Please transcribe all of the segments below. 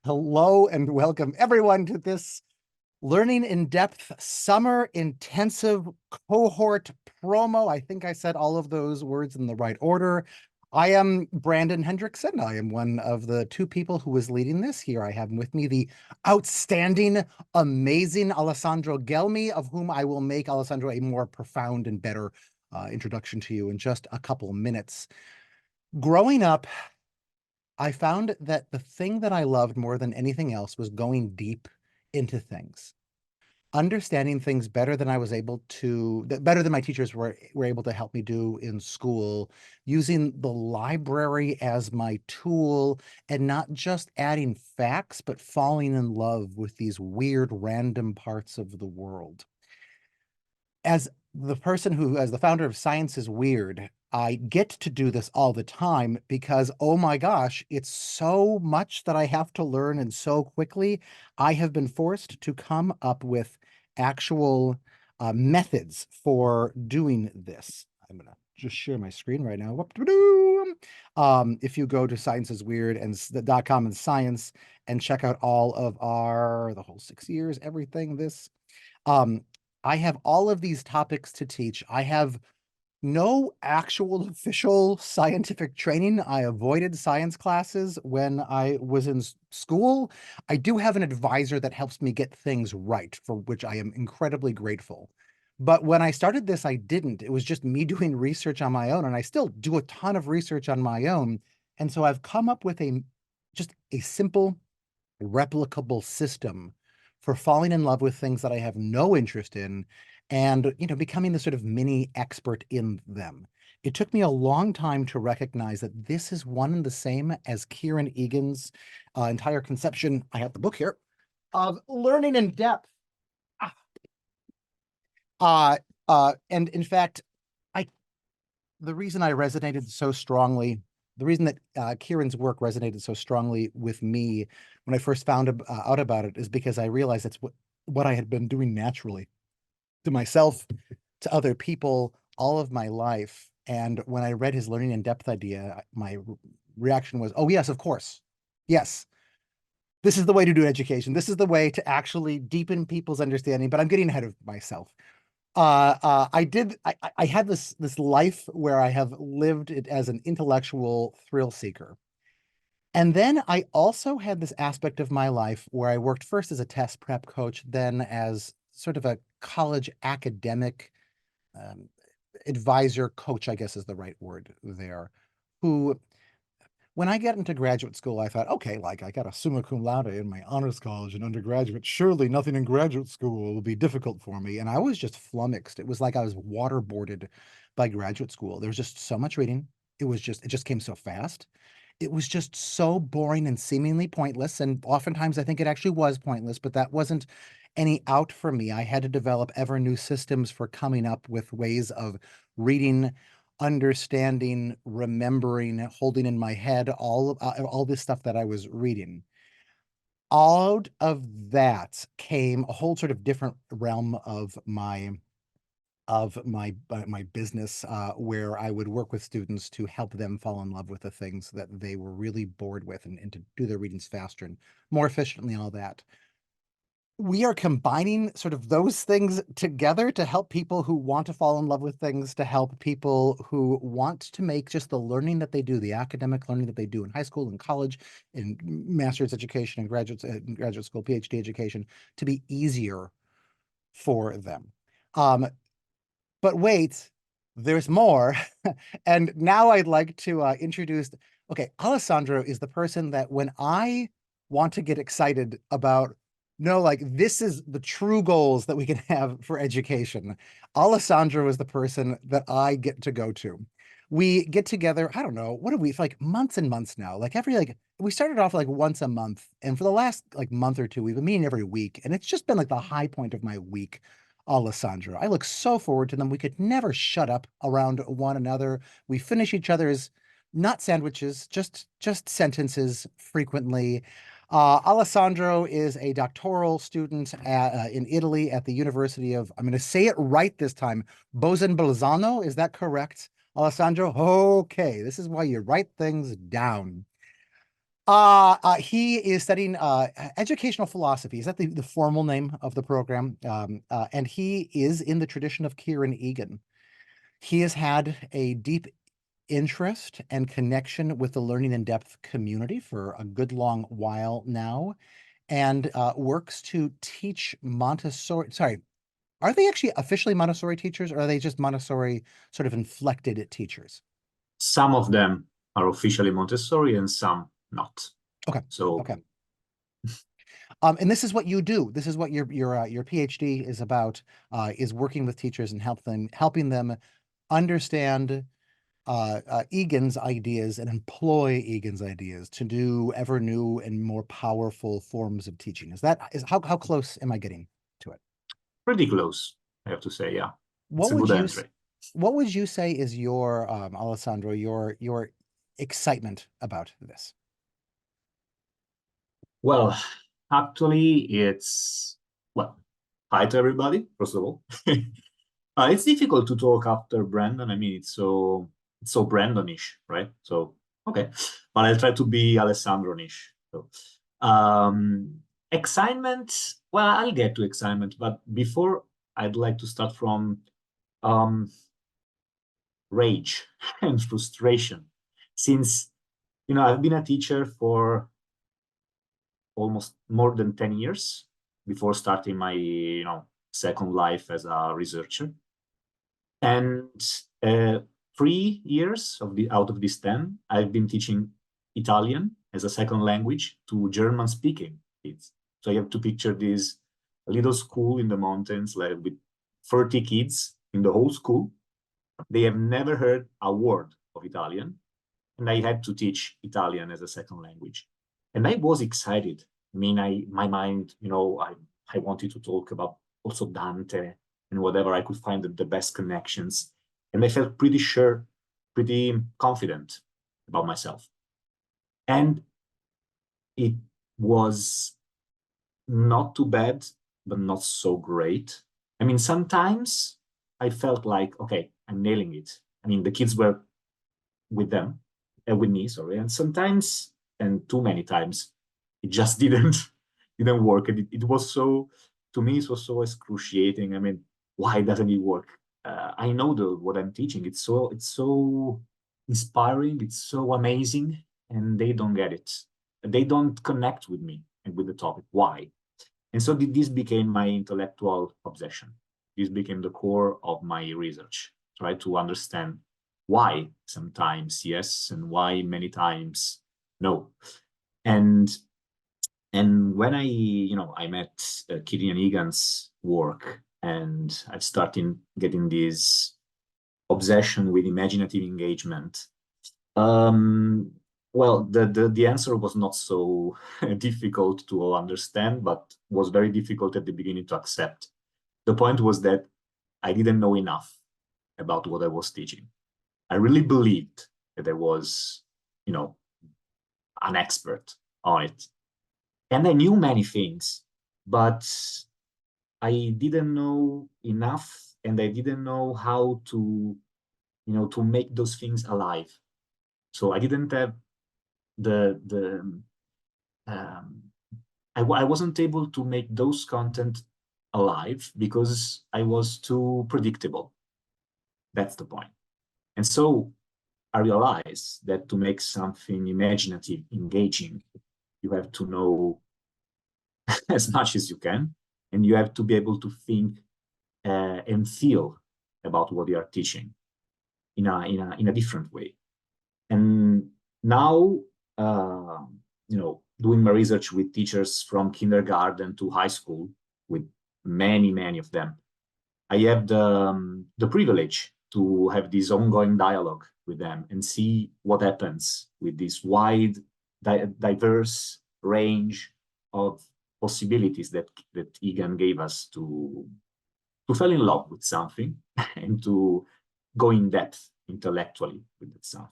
Hello and welcome everyone to this Learning in Depth Summer Intensive Cohort promo. I think I said all of those words in the right order. I am Brandon Hendrickson. I am one of the two people who is leading this here. I have with me the outstanding, amazing Alessandro Gelmi, of whom I will make Alessandro a more profound and better introduction to you in just a couple minutes. Growing up, I found that the thing that I loved more than anything else was going deep into things, understanding things better than I was able to, better than my teachers were able to help me do in school, using the library as my tool and not just adding facts, but falling in love with these weird random parts of the world. As as the founder of Science is Weird, I get to do this all the time because, oh my gosh, it's so much that I have to learn and so quickly. I have been forced to come up with actual methods for doing this. I'm gonna just share my screen right now. If you go to Science is Weird and .com and science and check out all of the whole 6 years, everything, um, I have all of these topics to teach. I have no actual official scientific training. I avoided science classes when I was in school. I do have an advisor that helps me get things right, for which I am incredibly grateful. But when I started this, I didn't. It was just me doing research on my own, and I still do a ton of research on my own. And so I've come up with just a simple replicable system for falling in love with things that I have no interest in and, becoming the sort of mini expert in them. It took me a long time to recognize that this is one and the same as Kieran Egan's entire conception. I have the book here of learning in depth. Ah. And in fact, I the reason I resonated so strongly, the reason that Kieran's work resonated so strongly with me when I first found out about it is because I realized that's what I had been doing naturally to myself, to other people, all of my life. And when I read his learning in depth idea, my reaction was, oh, yes, of course. Yes, this is the way to do education. This is the way to actually deepen people's understanding. But I'm getting ahead of myself. I had this life where I have lived it as an intellectual thrill seeker. And then I also had this aspect of my life where I worked first as a test prep coach, then as sort of a college academic um, advisor, coach, I guess is the right word there, who when I got into graduate school, I thought, okay, like I got a summa cum laude in my honors college and undergraduate. Surely nothing in graduate school will be difficult for me. And I was just flummoxed. It was like I was waterboarded by graduate school. There was just so much reading. It just came so fast. It was just so boring and seemingly pointless. And oftentimes I think it actually was pointless, but that wasn't any out for me. I had to develop ever new systems for coming up with ways of reading, understanding, remembering, holding in my head all this stuff that I was reading. Out of that came a whole sort of different realm of my business, where I would work with students to help them fall in love with the things that they were really bored with, and to do their readings faster and more efficiently and all that. We are combining sort of those things together to help people who want to fall in love with things, to help people who want to make just the learning that they do, the academic learning that they do in high school and college, in master's education and graduate school, PhD education, to be easier for them. But wait, there's more. And now I'd like to introduce, okay, Alessandro is the person that when I want to get excited about, no, like this is the true goals that we can have for education. Alessandro is the person that I get to go to. We get together, I don't know, what are we, for like months and months now? We started off like once a month. And for the last like month or two, we've been meeting every week. And it's just been like the high point of my week. Alessandro. I look so forward to them. We could never shut up around one another. We finish each other's not sandwiches, just sentences frequently. Alessandro is a doctoral student in Italy at the University of, I'm going to say it right this time, Bolzano. Is that correct, Alessandro? Okay, this is why you write things down. He is studying educational philosophy. Is that the formal name of the program? And he is in the tradition of Kieran Egan. He has had a deep interest and connection with the learning in depth community for a good long while now, and works to teach Montessori. Sorry, are they actually officially Montessori teachers, or are they just Montessori sort of inflected teachers? Some of them are officially Montessori and some not. Okay. So Okay. And this is what you do. This is what your PhD is about, is working with teachers and helping them understand Egan's ideas and employ Egan's ideas to do ever new and more powerful forms of teaching. Is how close am I getting to it? pretty close, I have to say. Yeah, it's What a would good you entry. what would you say is your Alessandro, your excitement about this? Well, actually, it's well, hi to everybody, first of all. It's difficult to talk after Brandon. I mean, it's so Brandonish, right? So okay, but I'll try to be Alessandro-ish. So, excitement. Well, I'll get to excitement, but before I'd like to start from um, rage and frustration, since I've been a teacher for almost more than 10 years before starting my second life as a researcher. And 3 years out of these 10, I've been teaching Italian as a second language to German speaking kids. So you have to picture this little school in the mountains, like with 30 kids in the whole school. They have never heard a word of Italian, and I had to teach Italian as a second language. And I was excited. I mean, my mind, I wanted to talk about also Dante and whatever I could find the best connections. And I felt pretty sure, pretty confident about myself. And it was not too bad, but not so great. I mean, sometimes I felt like, okay, I'm nailing it. I mean, the kids were with them, with me, sorry. And sometimes, and too many times, it just didn't work. And it was so, to me, it was so excruciating. I mean, why doesn't it work? I know what I'm teaching. It's so inspiring. It's so amazing, and they don't get it. They don't connect with me and with the topic. Why? And so this became my intellectual obsession. This became the core of my research. Try to understand why sometimes yes and why many times no. And when I met Kirian Egan's work, and I've started getting this obsession with imaginative engagement. Um, well, the answer was not so difficult to understand, but was very difficult at the beginning to accept. The point was that I didn't know enough about what I was teaching. I really believed that I was, an expert on it. And I knew many things, but I didn't know enough, and I didn't know how to make those things alive. So I didn't have the um, I wasn't able to make those content alive because I was too predictable. That's the point. And so I realized that to make something imaginative, engaging, you have to know as much as you can, and you have to be able to think and feel about what you are teaching in a different way. And now, doing my research with teachers from kindergarten to high school, with many of them, I have the privilege to have this ongoing dialogue with them and see what happens with this wide, diverse range of possibilities that Egan gave us to fall in love with something and to go in depth intellectually with that something.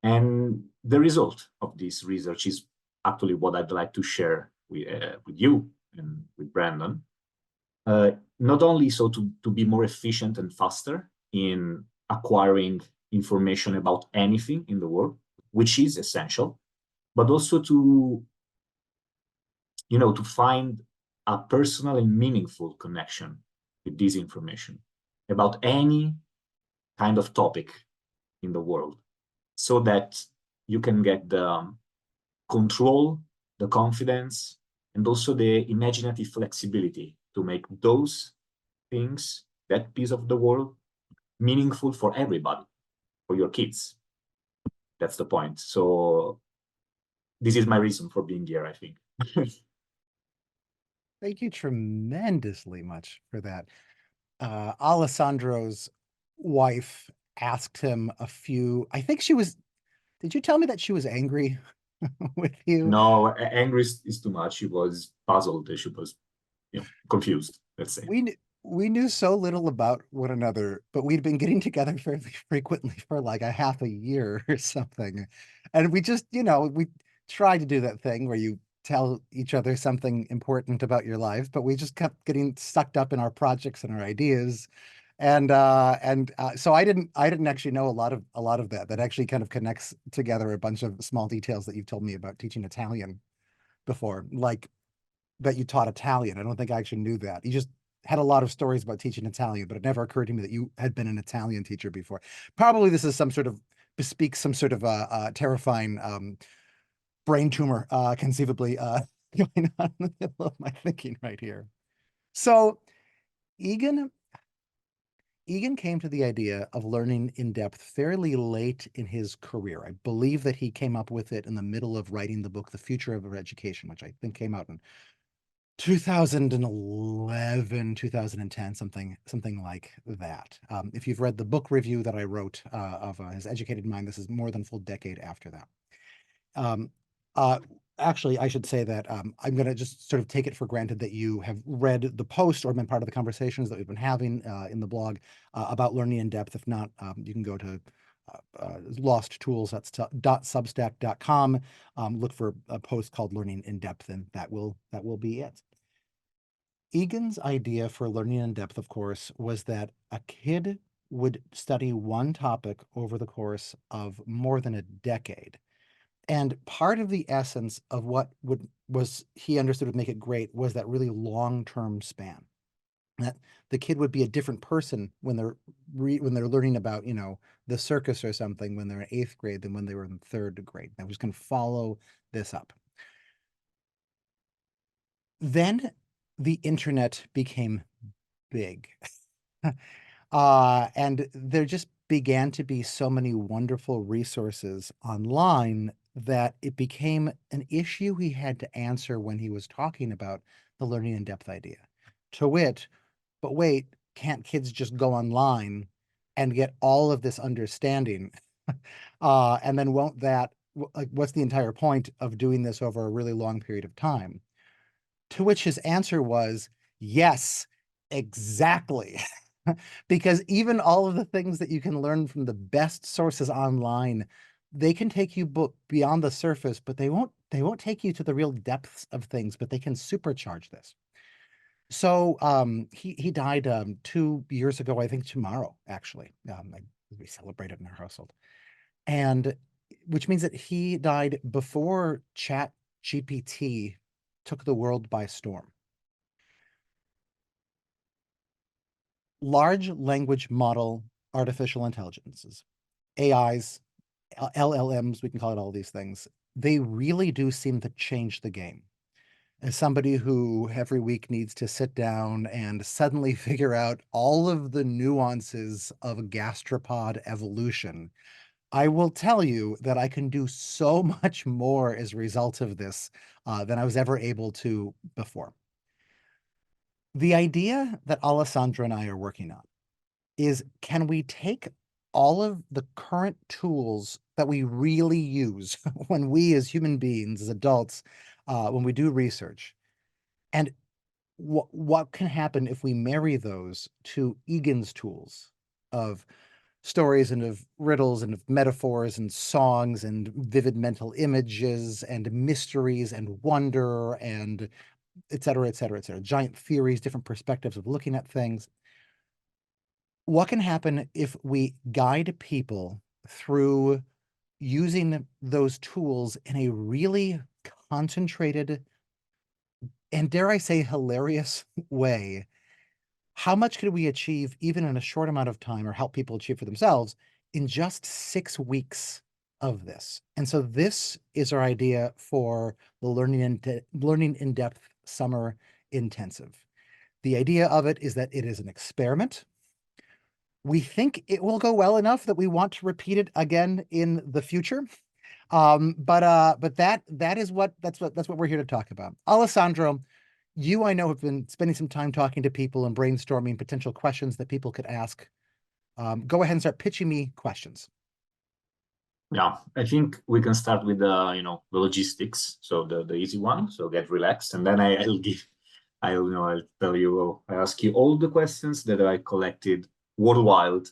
And the result of this research is actually what I'd like to share with you and with Brandon. Not only so to be more efficient and faster in acquiring information about anything in the world, which is essential, but also to, to find a personal and meaningful connection with this information about any kind of topic in the world, so that you can get the control, the confidence, and also the imaginative flexibility to make those things, that piece of the world, meaningful for everybody, for your kids. That's the point. So this is my reason for being here, I think. Thank you tremendously much for that. Alessandro's wife asked him a few, I think she was, did you tell me that she was angry with you? No, angry is too much. She was puzzled. She was, confused, let's say. We knew so little about one another, but we'd been getting together fairly frequently for like a half a year or something. And we just, we tried to do that thing where you tell each other something important about your life, but we just kept getting sucked up in our projects and our ideas. And so I didn't actually know a lot of that. That actually kind of connects together a bunch of small details that you've told me about teaching Italian before, like that you taught Italian. I don't think I actually knew that. You just had a lot of stories about teaching Italian, but it never occurred to me that you had been an Italian teacher before. Probably this is some sort of bespeaks some sort of terrifying brain tumor, conceivably going on in the middle of my thinking right here. So Egan Egan came to the idea of learning in depth fairly late in his career. I believe that he came up with it in the middle of writing the book, The Future of Education, which I think came out in 2011, 2010, something like that. If you've read the book review that I wrote of his educated mind, this is more than a full decade after that. Um, uh, Actually, I should say that I'm going to just sort of take it for granted that you have read the post or been part of the conversations that we've been having in the blog about learning in depth. If not, you can go to Lost Tools, that's .substack.com. Look for a post called Learning in Depth, and that will be it. Egan's idea for learning in depth, of course, was that a kid would study one topic over the course of more than a decade. And part of the essence of what was he understood would make it great was that really long-term span. That the kid would be a different person when they're learning about, the circus or something when they're in eighth grade than when they were in third grade. I was going to follow this up. Then the internet became big. And there just began to be so many wonderful resources online that it became an issue he had to answer when he was talking about the learning in depth idea. To wit, but wait, can't kids just go online and get all of this understanding? And then won't that, like, what's the entire point of doing this over a really long period of time? To which his answer was, yes, exactly. Because even all of the things that you can learn from the best sources online, they can take you beyond the surface, but they won't take you to the real depths of things, but they can supercharge this. So he died 2 years ago, I think tomorrow, actually. We celebrated in our household. And which means that he died before Chat GPT took the world by storm. Large language model artificial intelligences, AIs, LLMs, we can call it all these things, they really do seem to change the game. As somebody who every week needs to sit down and suddenly figure out all of the nuances of gastropod evolution, I will tell you that I can do so much more as a result of this than I was ever able to before. The idea that Alessandro and I are working on is, can we take all of the current tools that we really use when we as human beings, as adults, when we do research, and what can happen if we marry those to Egan's tools of stories and of riddles and of metaphors and songs and vivid mental images and mysteries and wonder and et cetera, et cetera, et cetera, giant theories, different perspectives of looking at things. What can happen if we guide people through using those tools in a really concentrated and, dare I say, hilarious way, how much could we achieve even in a short amount of time, or help people achieve for themselves, in just 6 weeks of this? And so this is our idea for the Learning in Depth Summer Intensive. The idea of it is that it is an experiment. We think it will go well enough that we want to repeat it again in the future. But that's what we're here to talk about. Alessandro, you, I know, have been spending some time talking to people and brainstorming potential questions that people could ask. Go ahead and start pitching me questions. Yeah, I think we can start with the logistics, so the easy one. So get relaxed, and then I'll tell you, I ask you all the questions that I collected worldwide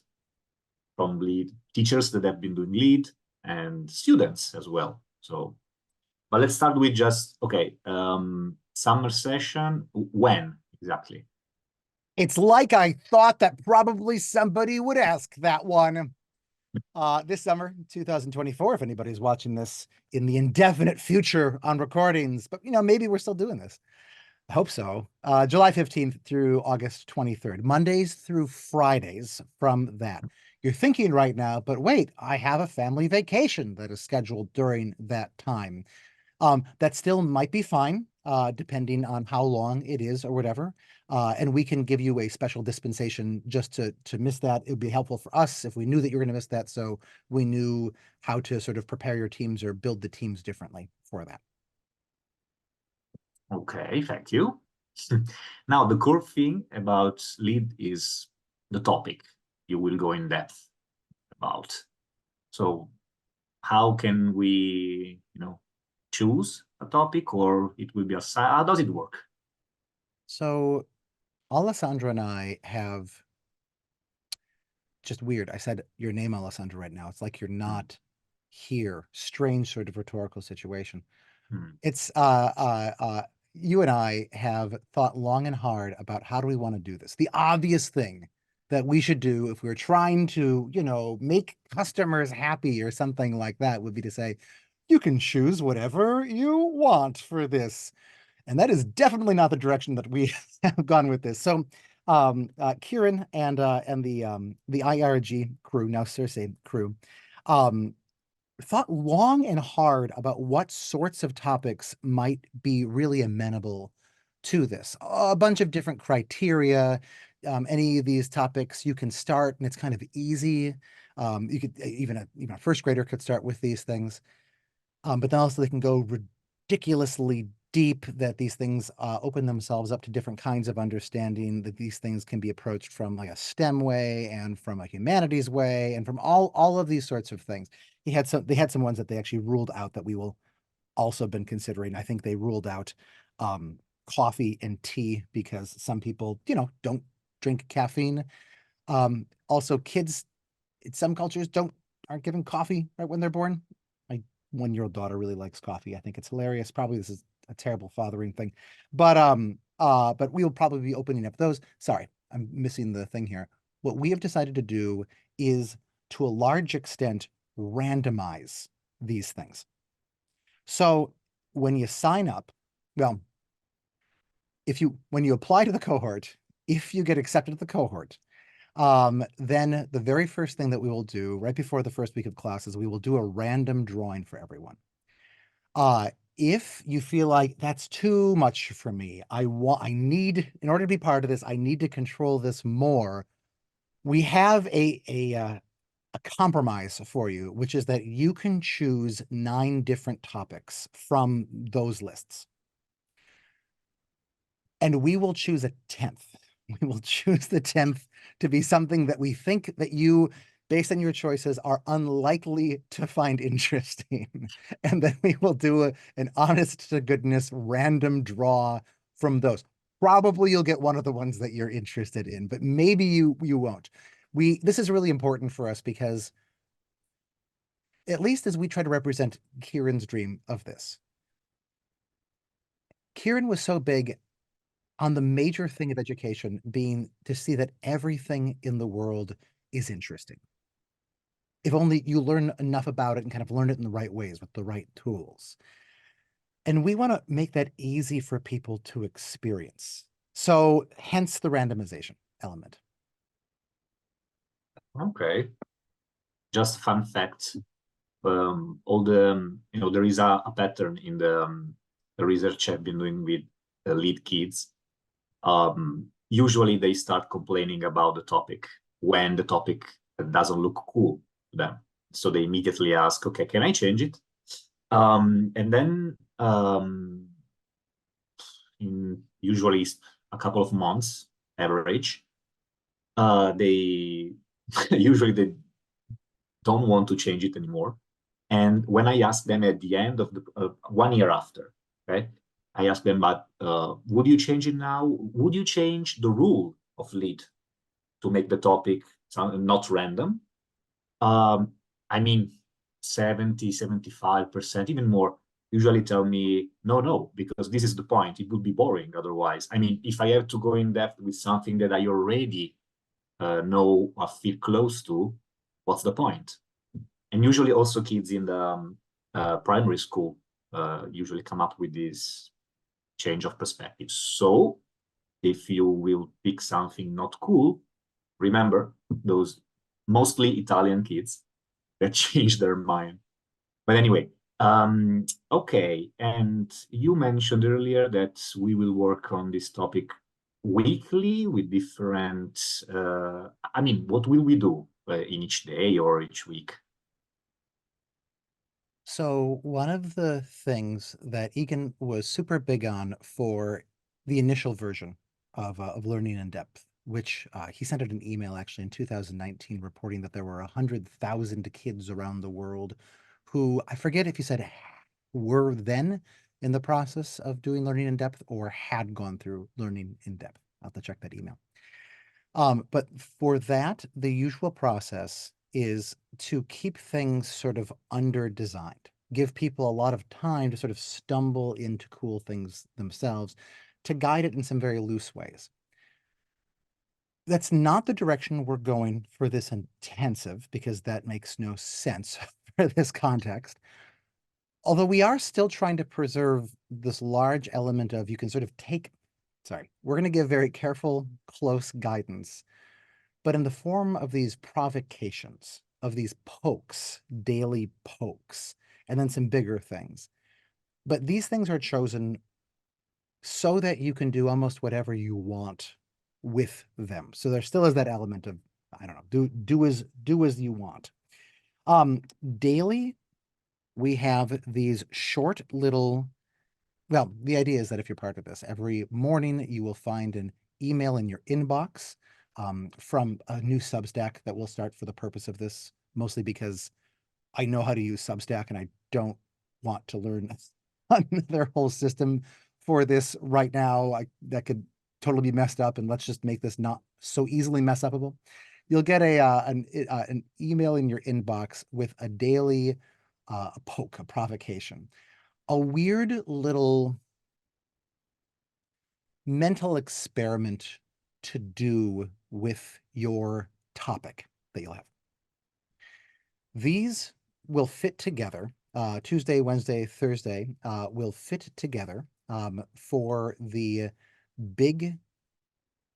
from lead teachers that have been doing lead and students as well. So, but let's start with just, okay, summer session, when exactly? It's like I thought that probably somebody would ask that one. This summer, 2024, if anybody's watching this in the indefinite future on recordings, but maybe we're still doing this. I hope so. July 15th through August 23rd, Mondays through Fridays from that. You're thinking right now, but wait, I have a family vacation that is scheduled during that time. That still might be fine, depending on how long it is or whatever. And we can give you a special dispensation just to miss that. It would be helpful for us if we knew that you're going to miss that, so we knew how to sort of prepare your teams or build the teams differently for that. Okay, thank you. Now, the core thing about lead is the topic you will go in depth about. So how can we, choose a topic, or it will be assigned? How does it work? So Alessandra and I have, just weird, I said your name, Alessandra, right now. It's like you're not here. Strange sort of rhetorical situation. Hmm. It's you and I have thought long and hard about how do we want to do this. The obvious thing that we should do if we're trying to, make customers happy or something like that would be to say, you can choose whatever you want for this. And that is definitely not the direction that we have gone with this. So Kieran and the IRG crew, now Circe crew, um, thought long and hard about what sorts of topics might be really amenable to this. A bunch of different criteria. Any of these topics you can start, and it's kind of easy. You could even a first grader could start with these things. But then also they can go ridiculously deep, that these things open themselves up to different kinds of understanding, that these things can be approached from like a STEM way and from a humanities way and from all of these sorts of things. They had some ones that they actually ruled out that we will also been considering. I think they ruled out coffee and tea because some people, don't drink caffeine. Also kids in some cultures aren't given coffee right when they're born. My 1-year-old daughter really likes coffee. I think it's hilarious. Probably this is a terrible fathering thing, but we will probably be opening up those. Sorry, I'm missing the thing here. What we have decided to do is, to a large extent, randomize these things. So when you sign up, well, when you apply to the cohort, if you get accepted to the cohort, then the very first thing that we will do right before the first week of classes, we will do a random drawing for everyone. If you feel like that's too much for me, in order to be part of this, I need to control this more. We have a compromise for you, which is that you can choose 9 different topics from those lists. And we will choose a 10th. We will choose the 10th to be something that we think that you, based on your choices, are unlikely to find interesting. And then we will do an honest to goodness random draw from those. Probably you'll get one of the ones that you're interested in, but maybe you won't. This is really important for us because, at least as we try to represent Kieran's dream of this, Kieran was so big on the major thing of education being to see that everything in the world is interesting. if only you learn enough about it and kind of learn it in the right ways with the right tools. And we want to make that easy for people to experience. So hence the randomization element. Okay. Just fun fact. All the, there is a pattern in the research I've been doing with the lead kids. Usually they start complaining about the topic when the topic doesn't look cool to them. So they immediately ask, okay, can I change it? And then in usually a couple of months average, they usually they don't want to change it anymore. And when I ask them at the end of the 1 year after, right, I ask them, but would you change it now? Would you change the rule of lead to make the topic not random? I mean, 70, 75%, even more, usually tell me, no, because this is the point. It would be boring otherwise. I mean, if I have to go in depth with something that I already know or feel close to, what's the point? And usually also kids in the primary school usually come up with this change of perspective. So if you will pick something not cool, remember those mostly Italian kids that change their mind. But anyway, okay. And you mentioned earlier that we will work on this topic weekly with different, I mean, what will we do in each day or each week? So one of the things that Egan was super big on for the initial version of Learning in Depth, which he sent out an email actually in 2019 reporting that there were 100,000 kids around the world who, I forget if he said were then in the process of doing Learning in Depth or had gone through Learning in Depth. I'll have to check that email. But for that, the usual process is to keep things sort of under designed, give people a lot of time to sort of stumble into cool things themselves, to guide it in some very loose ways. That's not the direction we're going for this intensive, because that makes no sense for this context. Although we are still trying to preserve this large element of you can sort of take, sorry, we're going to give very careful, close guidance, but in the form of these provocations, of these pokes, daily pokes, and then some bigger things. But these things are chosen so that you can do almost whatever you want with them. So there still is that element of, I don't know, do as you want. Daily, we have these short little, well, the idea is that if you're part of this, every morning you will find an email in your inbox from a new Substack that will start for the purpose of this, mostly because I know how to use Substack and I don't want to learn their whole system for this right now. That could totally be messed up, and let's just make this not so easily mess upable. You'll get an email in your inbox with a daily poke, a provocation, a weird little mental experiment to do with your topic that you'll have. These will fit together. Tuesday, Wednesday, Thursday will fit together for big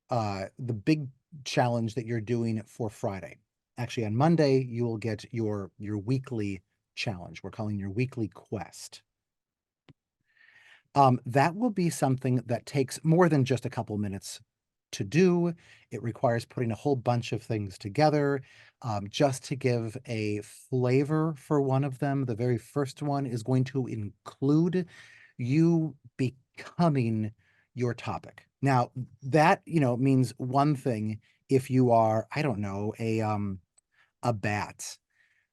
the big challenge that you're doing for Friday. Actually, on Monday, you will get your weekly challenge. We're calling your weekly quest. That will be something that takes more than just a couple minutes to do. It requires putting a whole bunch of things together. Just to give a flavor for one of them, the very first one is going to include you becoming your topic. Now, that, means one thing if you are, I don't know, a bat.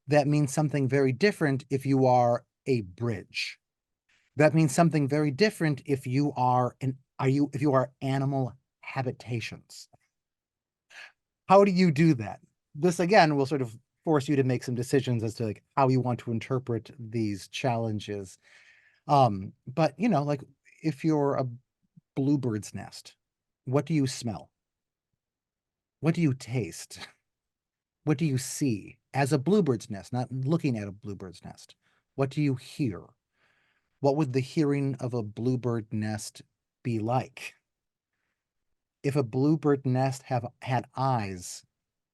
That means something very different if you are a bridge. That means something very different if you are if you are animal habitations. How do you do that? This again will sort of force you to make some decisions as to like how you want to interpret these challenges. But like if you're a bluebird's nest, what do you smell? What do you taste? What do you see as a bluebird's nest, not looking at a bluebird's nest? What do you hear? What would the hearing of a bluebird nest be like? If a bluebird nest had eyes,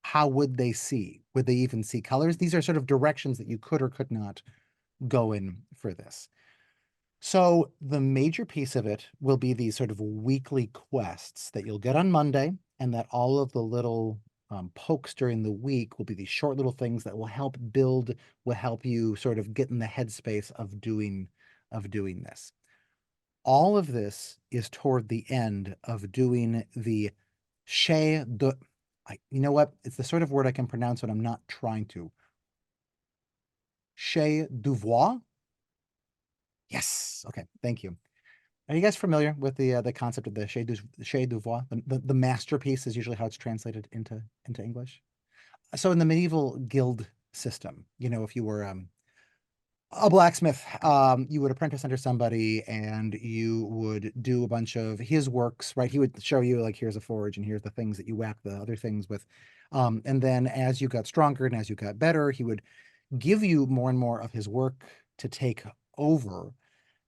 how would they see? Would they even see colors? These are sort of directions that you could or could not go in for this. So the major piece of it will be these sort of weekly quests that you'll get on Monday, and that all of the little pokes during the week will be these short little things that will help build, will help you sort of get in the headspace of doing this. All of this is toward the end of doing the chai de, you know what? It's the sort of word I can pronounce when I'm not trying to. Chai devoir. Yes. Okay. Thank you. Are you guys familiar with the concept of the chai devoir? The masterpiece is usually how it's translated into English. So in the medieval guild system, you know, if you were a blacksmith, you would apprentice under somebody and you would do a bunch of his works, right? He would show you like, here's a forge and here's the things that you whack the other things with. And then as you got stronger and as you got better, he would give you more and more of his work to take over.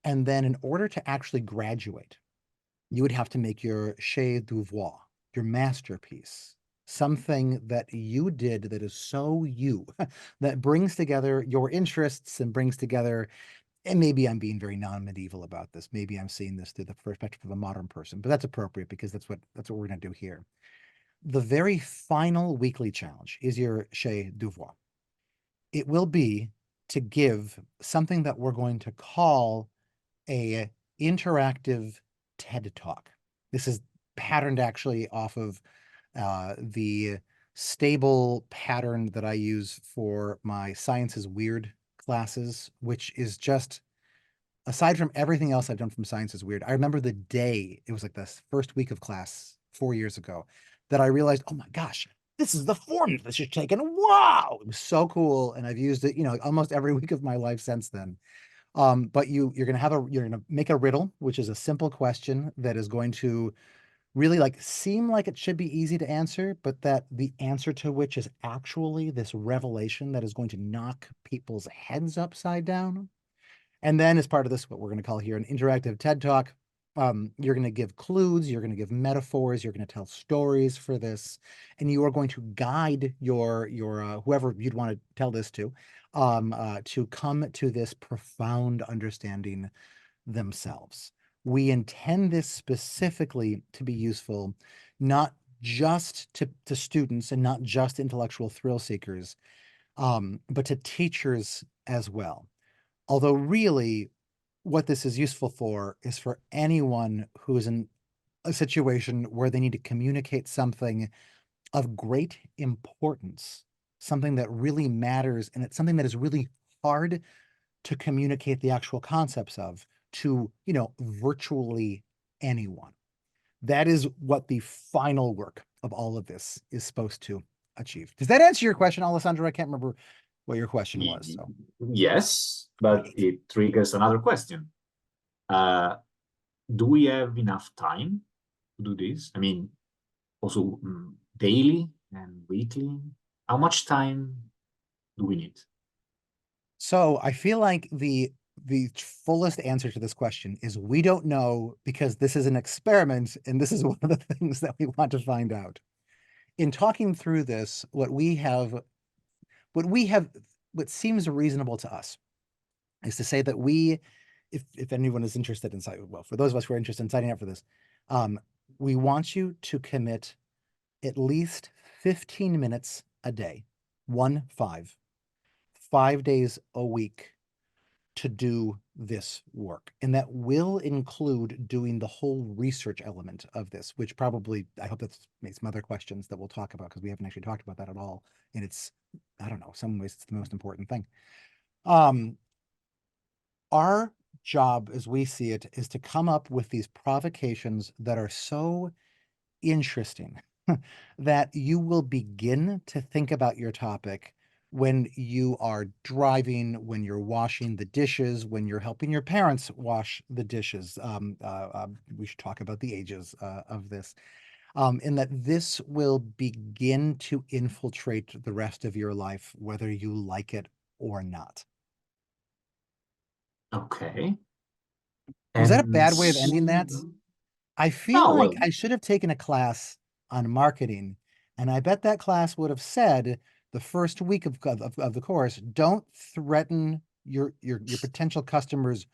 And then in order to actually graduate, you would have to make your chef d'oeuvre, your masterpiece, something that you did that is so you, that brings together your interests and brings together, and maybe I'm being very non-medieval about this. Maybe I'm seeing this through the perspective of a modern person, but that's appropriate because that's what we're going to do here. The very final weekly challenge is your chef d'oeuvre. It will be to give something that we're going to call a interactive TED Talk. This is patterned actually off of the stable pattern that I use for my Science is Weird classes, which is just, aside from everything else I've done from Science is Weird, I remember the day, it was like the first week of class 4 years ago, that I realized, oh my gosh, this is the form that this is taken. Wow, it was so cool. And I've used it, you know, almost every week of my life since then. But you're gonna make a riddle, which is a simple question that is going to really like seem like it should be easy to answer, but that the answer to which is actually this revelation that is going to knock people's heads upside down. And then as part of this, what we're going to call here an interactive TED Talk, you're going to give clues, you're going to give metaphors, you're going to tell stories for this, and you are going to guide your whoever you'd want to tell this to come to this profound understanding themselves. We intend this specifically to be useful, not just to students and not just intellectual thrill seekers, but to teachers as well. Although really what this is useful for is for anyone who is in a situation where they need to communicate something of great importance, something that really matters, and it's something that is really hard to communicate the actual concepts of to, you know, virtually anyone. That is what the final work of all of this is supposed to achieve. Does that answer your question, Alessandro? I can't remember what your question was. So Yes, but great. it triggers another question. Do we have enough time to do this? I mean, also daily and weekly? How much time do we need? So I feel like the fullest answer to this question is we don't know, because this is an experiment and this is one of the things that we want to find out. In talking through this, what seems reasonable to us is to say that if anyone is interested in, well, for those of us who are interested in signing up for this, we want you to commit at least 15 minutes a day, 5 days a week, to do this work. And that will include doing the whole research element of this, which probably, I hope that's made some other questions that we'll talk about, because we haven't actually talked about that at all. And it's, I don't know, some ways it's the most important thing. Our job, as we see it, is to come up with these provocations that are so interesting that you will begin to think about your topic when you are driving, when you're washing the dishes, when you're helping your parents wash the dishes. We should talk about the ages of this. in that this will begin to infiltrate the rest of your life, whether you like it or not. Okay. Was that a And bad way of ending that? I feel no, like well, I should have taken a class on marketing, and I bet that class would have said the first week of the course, don't threaten your potential customers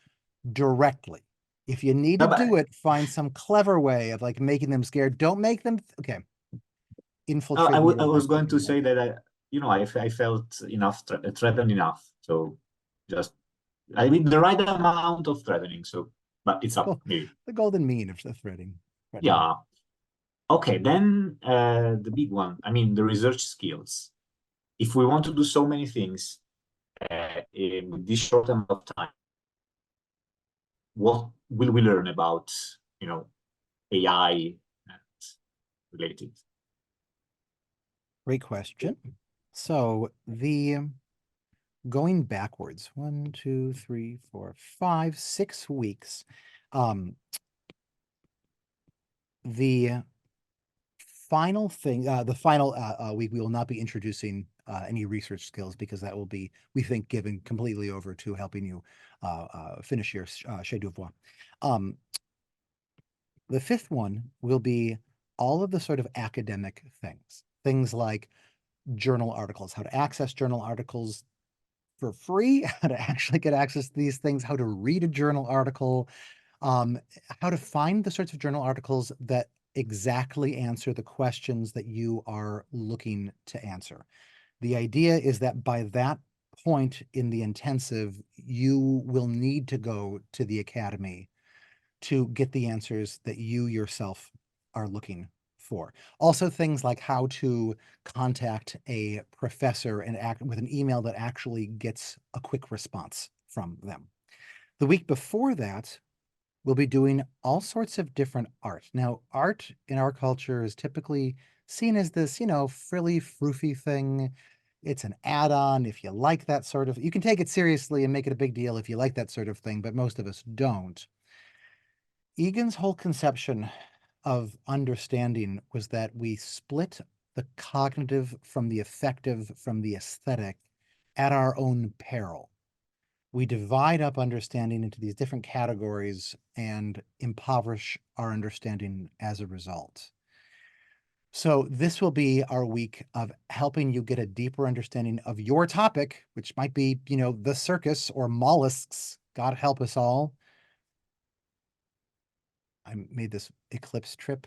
directly. If you need to no, do but it, find some clever way of like making them scared. Don't make them okay. I, Infiltrating I your life was going would be to more. say that I felt enough threatened enough. So just I mean the right amount of threatening. So, but it's up Well, maybe. the golden mean of the threading. Threatening. Yeah. Okay. Then the big one. I mean the research skills. If we want to do so many things in this short amount of time, what will we learn about AI related? Great question. So the going backwards, 1, 2, 3, 4, 5, 6 weeks. The final thing, the final week, we will not be introducing any research skills because that will be, we think, given completely over to helping you finish your chef d'oeuvre. The fifth one will be all of the sort of academic things like journal articles, how to access journal articles for free, how to actually get access to these things, how to read a journal article, um, how to find the sorts of journal articles that exactly answer the questions that you are looking to answer. The idea is that by that point in the intensive, you will need to go to the academy to get the answers that you yourself are looking for. Also, things like how to contact a professor and act with an email that actually gets a quick response from them. The week before that, we'll be doing all sorts of different art. Now, art in our culture is typically seen as this, frilly, froofy thing. It's an add-on if you like that sort of, you can take it seriously and make it a big deal if you like that sort of thing, but most of us don't. Egan's whole conception of understanding was that we split the cognitive from the affective from the aesthetic at our own peril. We divide up understanding into these different categories and impoverish our understanding as a result. So this will be our week of helping you get a deeper understanding of your topic, which might be, the circus or mollusks. God help us all. I made this eclipse trip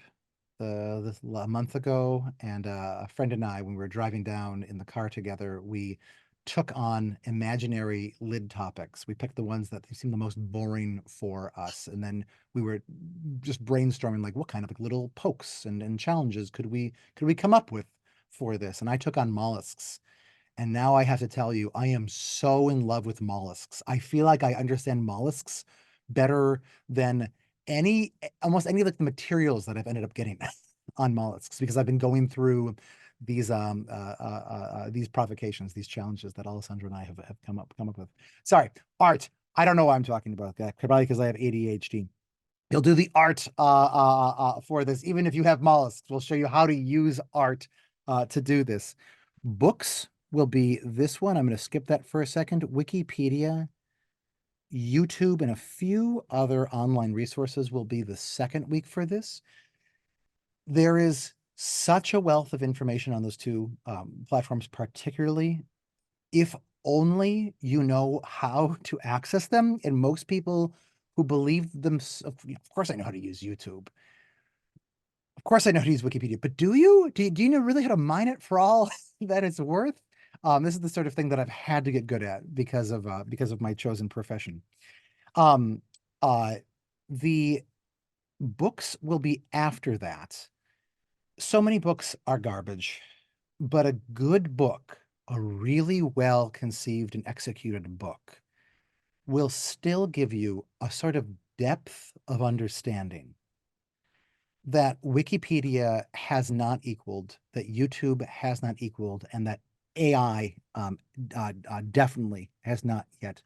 a month ago, and a friend and I, when we were driving down in the car together, we took on imaginary lid topics. We picked the ones that seemed the most boring for us, and then we were just brainstorming like what kind of like little pokes and challenges could we come up with for this. And I took on mollusks. And now I have to tell you, I am so in love with mollusks. I feel like I understand mollusks better than almost any of like the materials that I've ended up getting on mollusks because I've been going through these provocations, these challenges that Alessandro and I have come up with. Sorry, art. I don't know why I'm talking about that. Probably because I have ADHD. You'll do the art for this, even if you have mollusks. We'll show you how to use art to do this. Books will be this one. I'm going to skip that for a second. Wikipedia, YouTube, and a few other online resources will be the second week for this. There is such a wealth of information on those two platforms, particularly if only you know how to access them. And most people who believe them, of course, I know how to use YouTube. Of course, I know how to use Wikipedia, but do you? Do you know really how to mine it for all that it's worth? This is the sort of thing that I've had to get good at because of my chosen profession. Um, uh, the books will be after that. So many books are garbage, but a good book, a really well conceived and executed book, will still give you a sort of depth of understanding that Wikipedia has not equaled, that YouTube has not equaled, and that AI definitely has not yet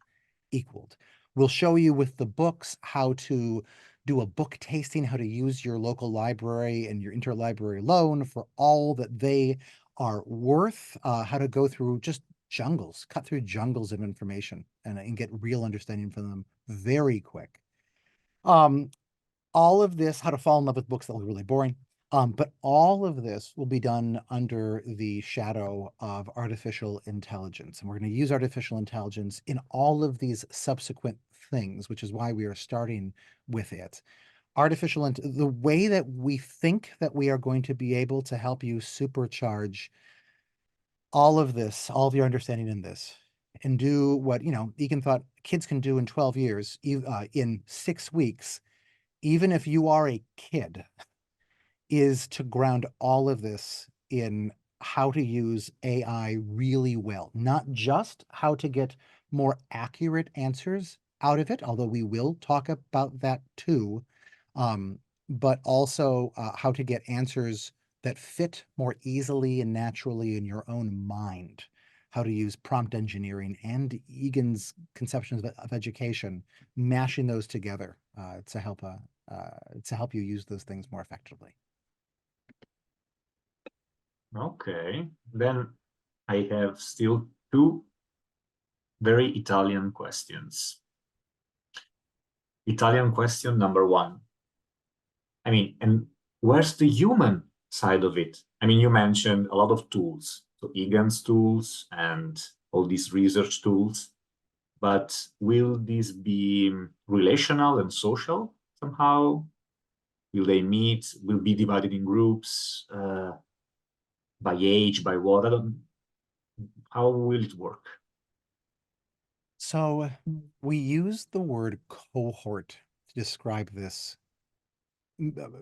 equaled. We'll show you with the books how to do a book tasting, how to use your local library and your interlibrary loan for all that they are worth, how to go through just jungles, cut through jungles of information and get real understanding from them very quick. All of this, how to fall in love with books that look really boring. But all of this will be done under the shadow of artificial intelligence. And we're going to use artificial intelligence in all of these subsequent things, which is why we are starting with it. The way that we think that we are going to be able to help you supercharge all of this, all of your understanding in this, and do what, Egan thought kids can do in 12 years, in 6 weeks, even if you are a kid, is to ground all of this in how to use AI really well, not just how to get more accurate answers out of it, although we will talk about that too, but also how to get answers that fit more easily and naturally in your own mind, how to use prompt engineering and Egan's conceptions of education, mashing those together to help you use those things more effectively. Okay, then I have still two very Italian questions. Italian question number one. I mean, and where's the human side of it? I mean, you mentioned a lot of tools, so Egan's tools and all these research tools, but will these be relational and social somehow? Will they meet? Will be divided in groups by age, by what? How will it work? So we use the word cohort to describe this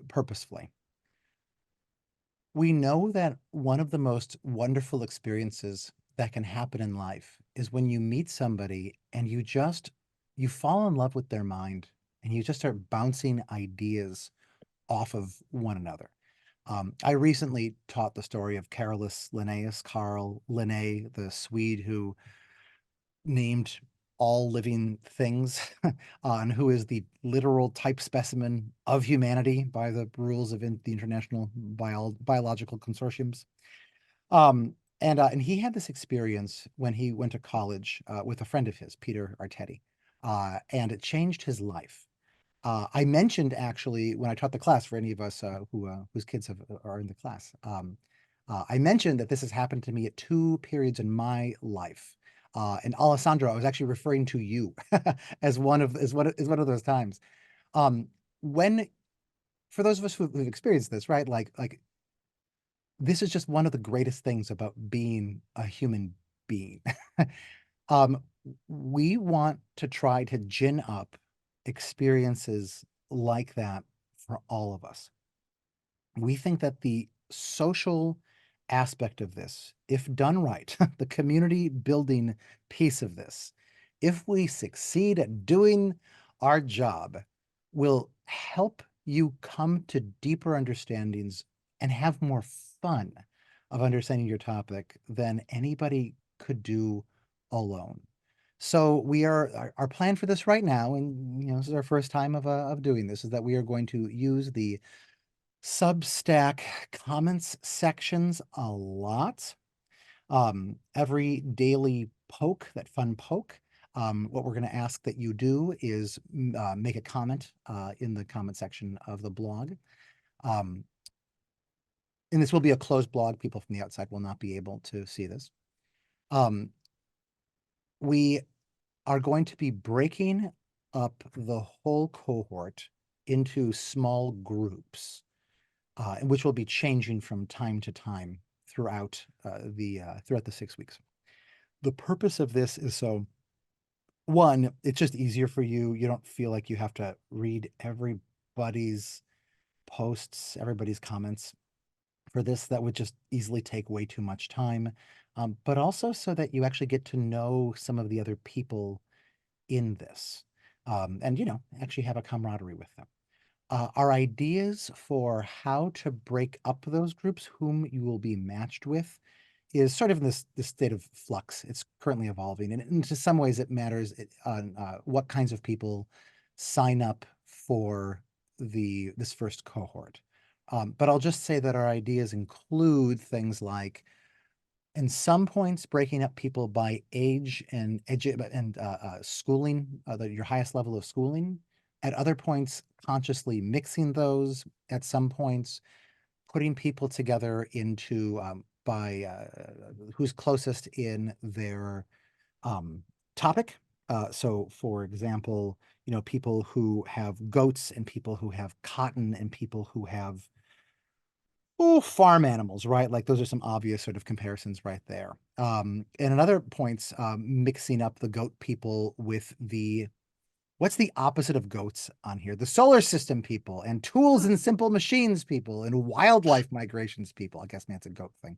purposefully. We know that one of the most wonderful experiences that can happen in life is when you meet somebody and you fall in love with their mind and you just start bouncing ideas off of one another. I recently taught the story of Carolus Linnaeus, Carl Linné, the Swede who named all living things, and who is the literal type specimen of humanity by the rules of the International Biological Consortiums. And he had this experience when he went to college with a friend of his, Peter Artedi, and it changed his life. I mentioned actually when I taught the class for any of us whose kids are in the class, I mentioned that this has happened to me at 2 periods in my life. And Alessandro, I was actually referring to you as one of those times. When for those of us who've experienced this, right? Like this is just one of the greatest things about being a human being. Um, we want to try to gin up experiences like that for all of us. We think that the social aspect of this, if done right, the community building piece of this, if we succeed at doing our job, will help you come to deeper understandings and have more fun of understanding your topic than anybody could do alone. So our plan for this right now, and this is our first time of doing this, is that we are going to use the Substack comments sections a lot. Every daily poke, that fun poke, what we're going to ask that you do is make a comment in the comment section of the blog. And this will be a closed blog. People from the outside will not be able to see this. We are going to be breaking up the whole cohort into small groups, which will be changing from time to time throughout the 6 weeks. The purpose of this is so, one, it's just easier for you. You don't feel like you have to read everybody's posts, everybody's comments for this. That would just easily take way too much time. But also so that you actually get to know some of the other people in this, and actually have a camaraderie with them. Our ideas for how to break up those groups, whom you will be matched with, is sort of in this state of flux. It's currently evolving, and in some ways it matters on what kinds of people sign up for this first cohort. But I'll just say that our ideas include things like, in some points, breaking up people by age and schooling, your highest level of schooling. At other points, consciously mixing those. At some points, putting people together into by who's closest in their topic. So, for example, people who have goats and people who have cotton and people who have farm animals, right? Like those are some obvious sort of comparisons right there. And at other points, mixing up the goat people with what's the opposite of goats on here? The solar system people and tools and simple machines people and wildlife migrations people. I guess that's a goat thing.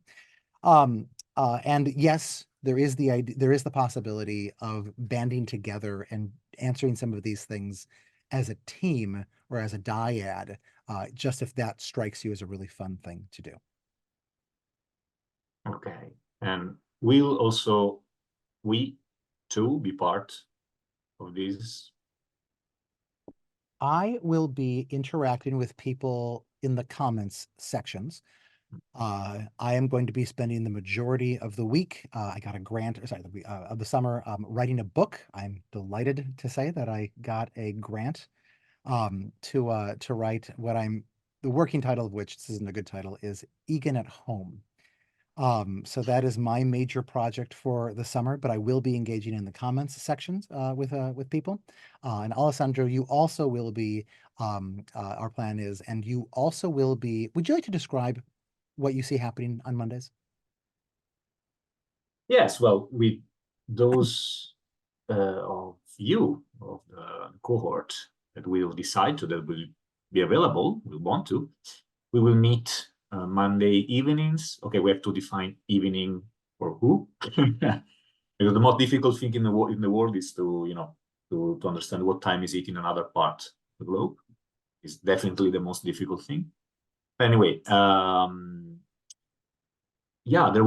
And yes, there is the possibility of banding together and answering some of these things as a team or as a dyad, just if that strikes you as a really fun thing to do. Okay. And will also we too be part of this? I will be interacting with people in the comments sections. I am going to be spending the majority of the week. I got a grant, sorry, of the summer, writing a book. I'm delighted to say that I got a grant to write the working title of which, this isn't a good title, is Egan at Home. So that is my major project for the summer, but I will be engaging in the comments sections with people. And Alessandro, you also will be, our plan is, and you also will be, would you like to describe what you see happening on Mondays? Yes, well, with those of you of the cohort that will decide to, that will be available, will want to, we will meet Monday evenings. Okay, we have to define evening for who, because the most difficult thing in the world is to understand what time is it in another part of the globe. Is definitely the most difficult thing. Anyway, yeah, we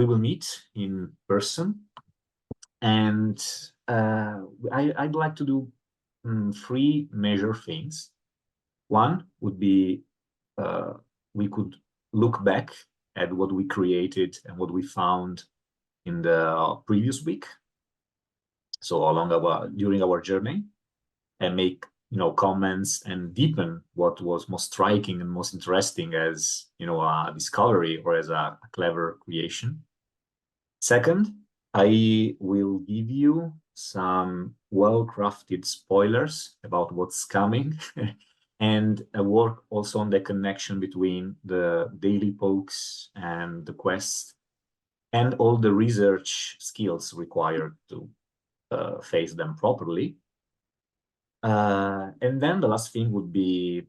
will meet in person, and I'd like to do three major things. One would be we could look back at what we created and what we found in the previous week, so during our journey, and make comments and deepen what was most striking and most interesting as a discovery or as a clever creation. Second, I will give you some well-crafted spoilers about what's coming and work also on the connection between the daily pokes and the quest and all the research skills required to face them properly. And then the last thing would be,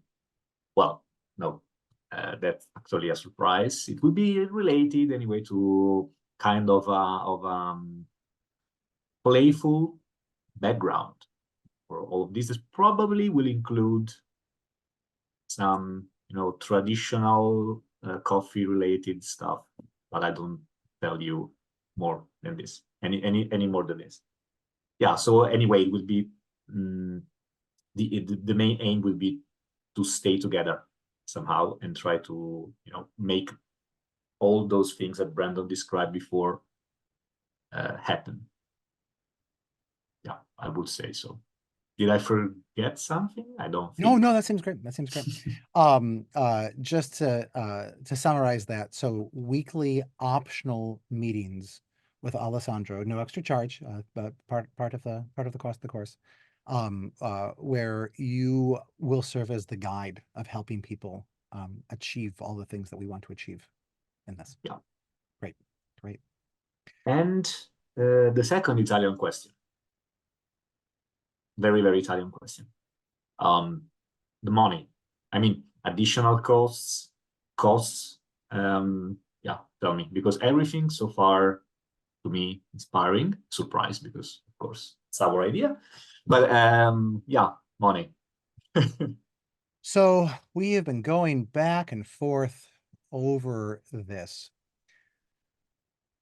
well, no, that's actually a surprise. It would be related anyway to kind of playful background for all of this. This probably will include some, traditional coffee related stuff, but I don't tell you more than this, any more than this. Yeah. So anyway, it will be the main aim will be to stay together somehow and try to make all those things that Brandon described before happen. Yeah, I would say so. Did I forget something? I don't think. No, that seems great. That seems great. Just to summarize that, so weekly optional meetings with Alessandro, no extra charge, but part of the course, where you will serve as the guide of helping people achieve all the things that we want to achieve in this. Yeah. Great. And the second Italian question, very, very Italian question. The money. I mean, additional costs. Yeah, tell me, because everything so far to me inspiring, surprise, because of course it's our idea. But yeah, money. So we have been going back and forth over this.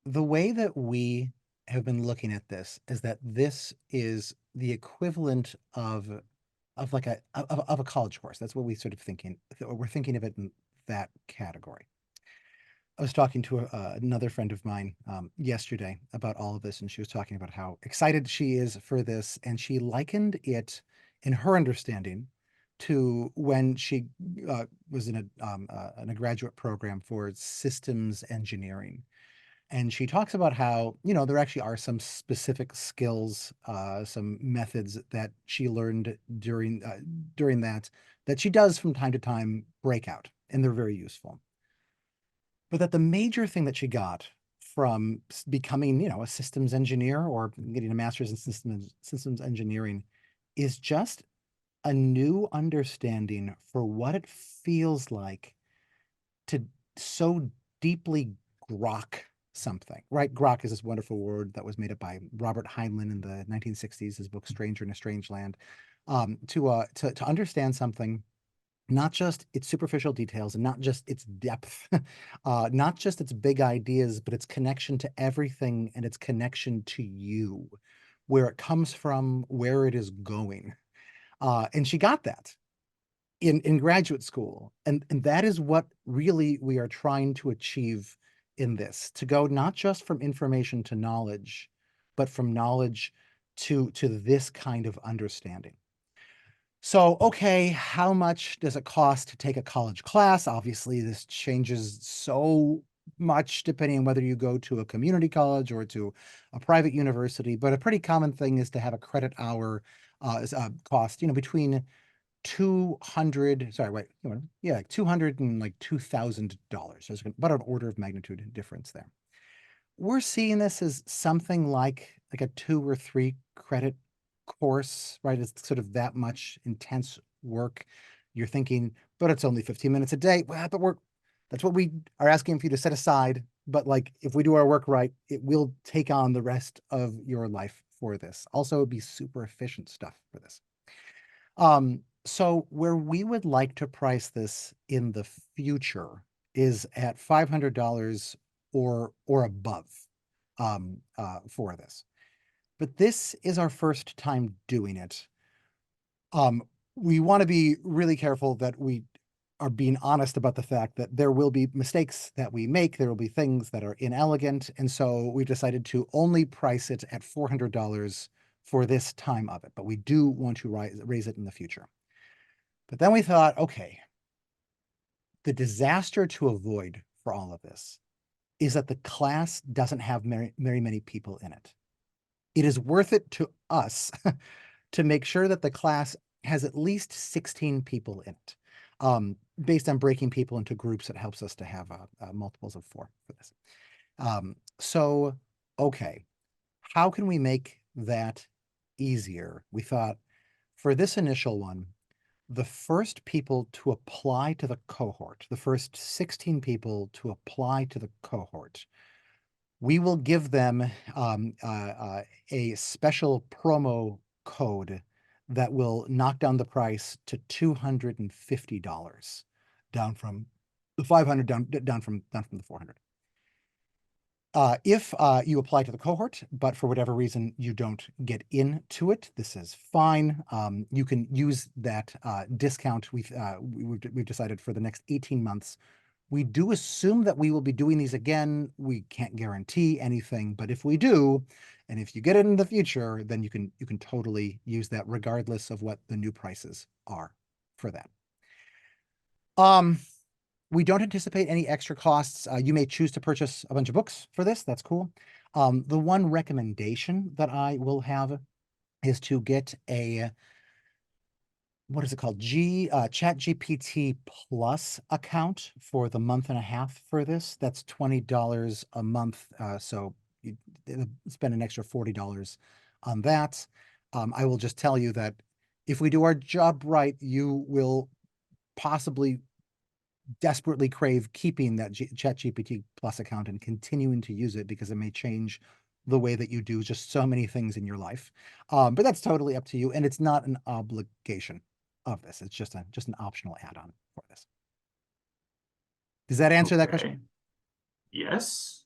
The way that we have been looking at this is that this is the equivalent of of like of a college course. That's what we sort of thinking. We're thinking of it in that category. I was talking to another friend of mine yesterday about all of this, and she was talking about how excited she is for this, and she likened it, in her understanding, to when she was in a graduate program for systems engineering. And she talks about how, there actually are some specific skills, some methods that she learned during that she does from time to time break out, and they're very useful. But that the major thing that she got from becoming, a systems engineer or getting a master's in systems engineering is just a new understanding for what it feels like to so deeply grok something, right? Grok is this wonderful word that was made up by Robert Heinlein in the 1960s, his book Stranger in a Strange Land, to understand something, not just its superficial details and not just its depth, not just its big ideas, but its connection to everything and its connection to you, where it comes from, where it is going. And she got that in graduate school. And that is what really we are trying to achieve in this, to go not just from information to knowledge, but from knowledge to this kind of understanding. So, okay, how much does it cost to take a college class? Obviously, this changes so much depending on whether you go to a community college or to a private university, but a pretty common thing is to have a credit hour cost, between 200, sorry, wait, yeah, 200 and like $2,000. There's about an order of magnitude difference there. We're seeing this as something like a 2 or 3 credit course, right? It's sort of that much intense work. You're thinking, but it's only 15 minutes a day. Well, but that's what we are asking for you to set aside. But like, if we do our work right, it will take on the rest of your life for this. Also, it'd be super efficient stuff for this. So where we would like to price this in the future is at $500 or above for this. But this is our first time doing it. We want to be really careful that we are being honest about the fact that there will be mistakes that we make. There will be things that are inelegant. And so we've decided to only price it at $400 for this time of it. But we do want to raise it in the future. But then we thought, okay, the disaster to avoid for all of this is that the class doesn't have very many people in it. It is worth it to us to make sure that the class has at least 16 people in it. Based on breaking people into groups, it helps us to have multiples of 4 for this. So, okay, how can we make that easier? We thought for this initial one, the first people to apply to the cohort, the first 16 people to apply to the cohort, we will give them a special promo code that will knock down the price to $250, down from the 500, down from the 400. If you apply to the cohort, but for whatever reason you don't get into it, this is fine. You can use that discount we've decided for the next 18 months. We do assume that we will be doing these again. We can't guarantee anything, but if we do, and if you get it in the future, then you can totally use that regardless of what the new prices are for that. We don't anticipate any extra costs. You may choose to purchase a bunch of books for this. That's cool. The one recommendation that I will have is to get a, what is it called? ChatGPT Plus account for the month and a half for this. That's $20 a month. So you spend an extra $40 on that. I will just tell you that if we do our job right, you will possibly desperately crave keeping that ChatGPT Plus account and continuing to use it, because it may change the way that you do just so many things in your life. But that's totally up to you, and it's not an obligation of this. It's just an optional add-on for this. Does that answer that question? Yes.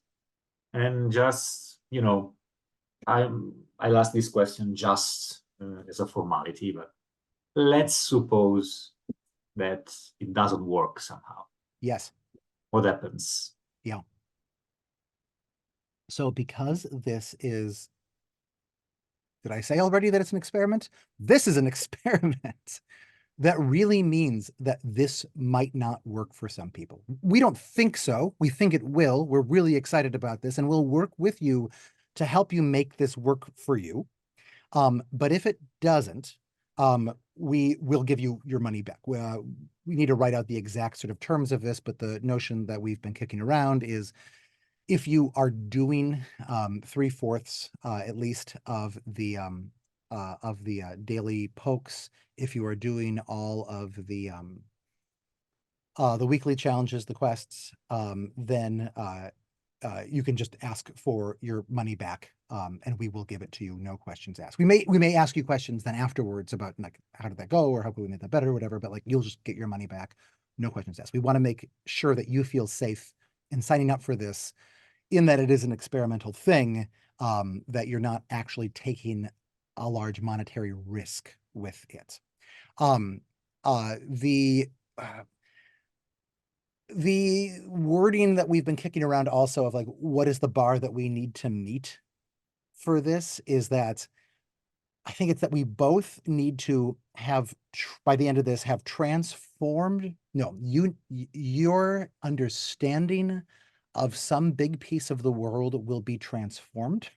And just, I'll ask this question just as a formality, but let's suppose that it doesn't work somehow. Yes. What happens? Yeah. So because this is, did I say already that it's an experiment? This is an experiment. That really means that this might not work for some people. We don't think so. We think it will. We're really excited about this, and we'll work with you to help you make this work for you. But if it doesn't, we will give you your money back. We need to write out the exact sort of terms of this, but the notion that we've been kicking around is if you are doing 3/4 at least of the daily pokes, if you are doing all of the weekly challenges, the quests, then you can just ask for your money back, and we will give it to you, no questions asked. We may ask you questions then afterwards about like how did that go or how could we make that better or whatever, but like you'll just get your money back, no questions asked. We want to make sure that you feel safe in signing up for this, in that it is an experimental thing, that you're not actually taking a large monetary risk with it. Um, the wording that we've been kicking around also of like, what is the bar that we need to meet for this is that I think it's that we both need to have, by the end of this, have transformed, no, your understanding of some big piece of the world will be transformed.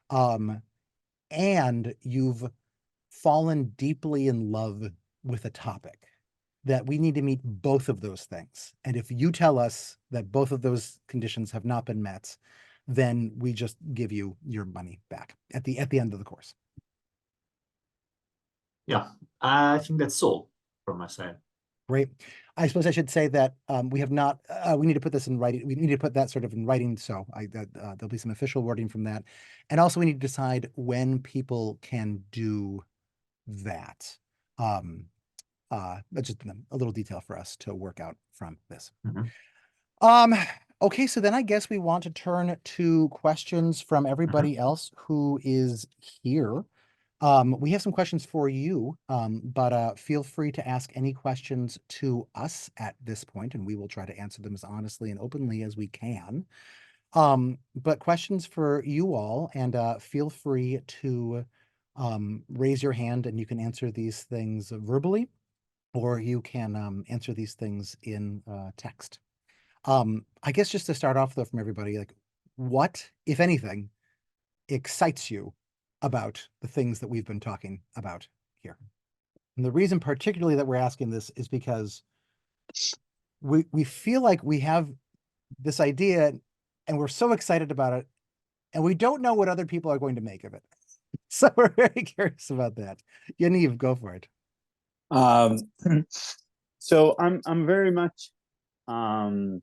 And you've fallen deeply in love with a topic, that we need to meet both of those things. And if you tell us that both of those conditions have not been met, then we just give you your money back at the end of the course. Yeah, I think that's all from my side. Great. I suppose I should say that we have not, we need to put this in writing. We need to put that sort of in writing. So there'll be some official wording from that. And also we need to decide when people can do that. That's just a little detail for us to work out from this. Okay, so then I guess we want to turn to questions from everybody else who is here. We have some questions for you, but feel free to ask any questions to us at this point, and we will try to answer them as honestly and openly as we can. But questions for you all, and feel free to raise your hand, and you can answer these things verbally, or you can answer these things in text. I guess just to start off though from everybody, like what, if anything, excites you about the things that we've been talking about here? And the reason particularly that we're asking this is because we feel like we have this idea and we're so excited about it and we don't know what other people are going to make of it. So we're very curious about that. Yaniv, go for it. So I'm very much a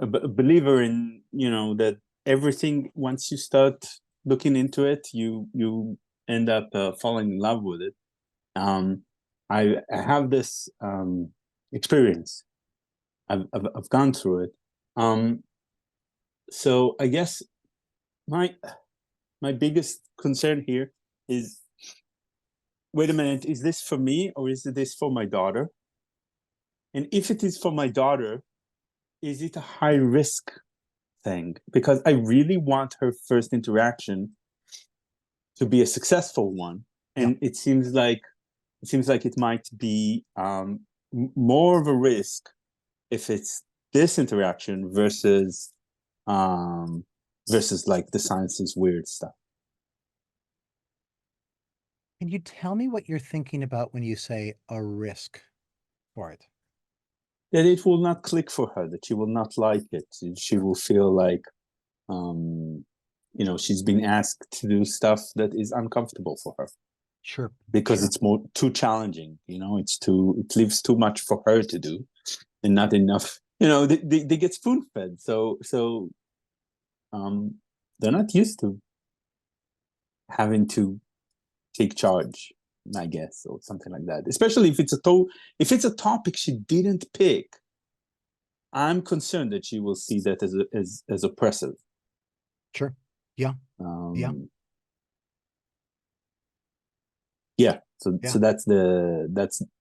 believer in, that everything, once you start looking into it, you end up falling in love with it. I have this experience. I've gone through it. So I guess my biggest concern here is, wait a minute, is this for me or is this for my daughter? And if it is for my daughter, is it a high risk thing? Because I really want her first interaction to be a successful one. And it seems like it might be more of a risk if it's this interaction versus like the science's weird stuff. Can you tell me what you're thinking about when you say a risk for it? That it will not click for her, that she will not like it. She will feel like, she's being asked to do stuff that is uncomfortable for her. Sure. Because it's too challenging, it leaves too much for her to do and not enough. They get spoon fed. So they're not used to having to take charge, I guess, or something like that. Especially if it's a topic she didn't pick. I'm concerned that she will see that as oppressive. Sure. Yeah. Yeah. So Yeah. so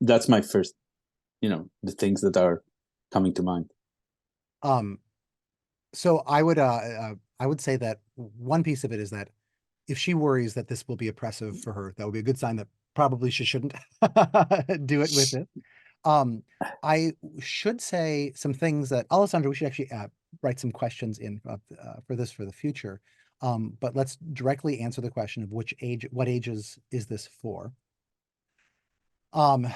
that's my first, the things that are coming to mind. So I would say that one piece of it is that if she worries that this will be oppressive for her, that would be a good sign that probably she shouldn't do it with it. I should say some things that Alessandro, we should actually write some questions in for this for the future. But let's directly answer the question of what ages is this for? When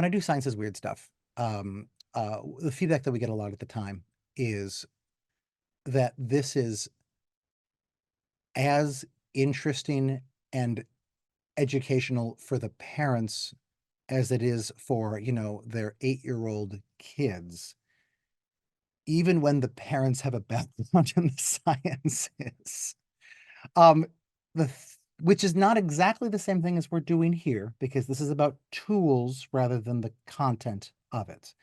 I do science is weird stuff, the feedback that we get a lot at the time is that this is as interesting and educational for the parents as it is for, their 8-year-old kids, even when the parents have a background in the sciences. Um, which is not exactly the same thing as we're doing here, because this is about tools rather than the content of it.